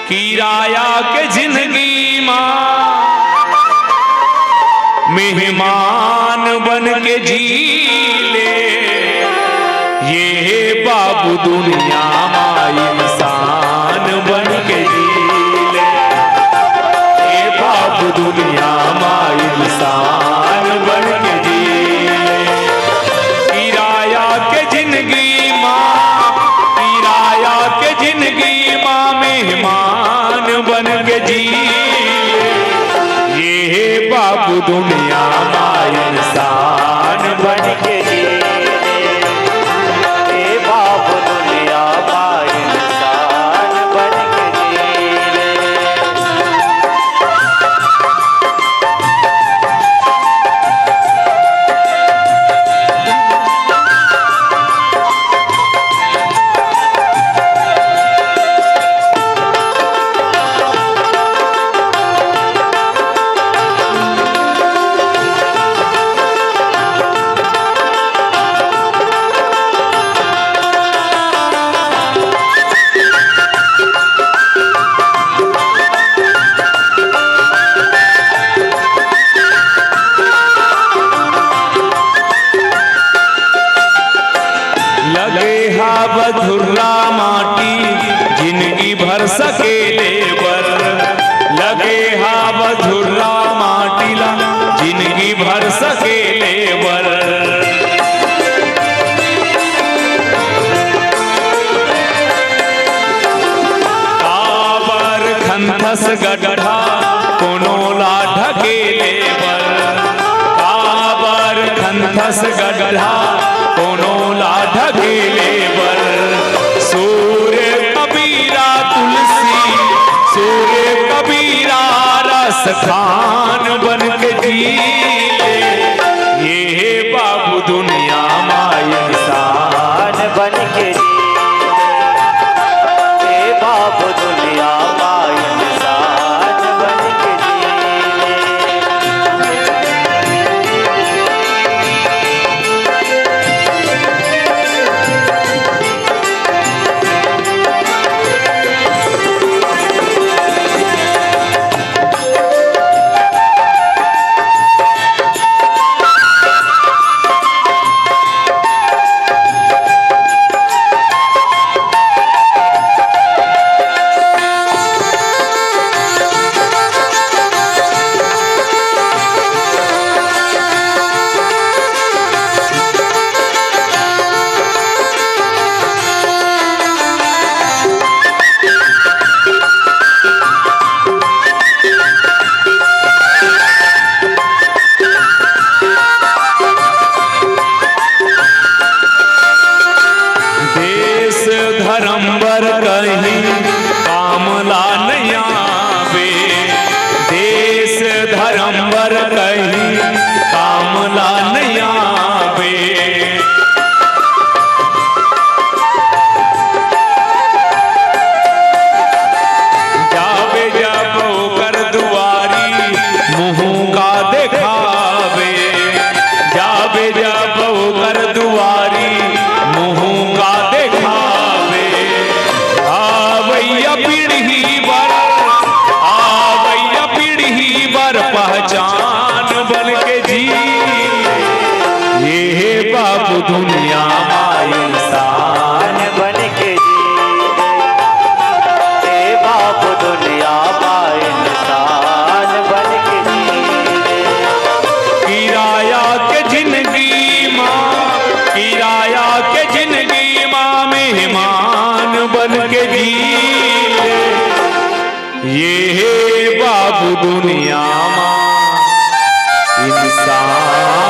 किराया के जिंदगी माँ मेहमान बन के जी ले। ये बाबू दुनिया माँ इंसान बन के जी ले। ये बाबू दुनिया माँ इंसान बन के जी ले। किराया के जिंदगी माँ, किराया के जिंदगी माँ मेहमान बन के जी ले। ये बाबू दुनिया माँ इंसान बन के जी ले। ये बाबू दुनिया माँ इंसान बन के जी ले। लगे हा बधुर्रा माटी जिंदगी भर सकेले बर। लगे हा बधुर्रा माटी ला जिंदगी भर सकेले बर। काबर खंथस गड्ढा कोनो ला ढकेले बर। काबर खंथस गड्ढा कोनो ला ढकेले बर। सूर्य कबीरा तुलसी, सूर्य कबीरा रस खान बन के जी ले। ये बाबू दुनिया माँ इंसान बन के जी ले। ये बाबू दुनिया माँ इंसान बन के जी ले। धर्मवर कहीं कामला नहीं आवे। देश धर्मवर कहीं कामला नहीं आवे। जावे जब ओकर दुआरी मुँह का दिखावे। जावे जब ओकर दुआरी मुँह का दिखावे। आवैया पीढ़ी बर, आवैया पीढ़ी बर पहचान बन के जी। ये बाबू दुनिया माँ इंसान बन के जी। ये बाबू दुनिया माँ इंसान बन के जी। किराया के जिंदगी माँ, किराया के जिंदगी माँ मेहमान बन के जी ले। ये बाबू दुनिया माँ इंसान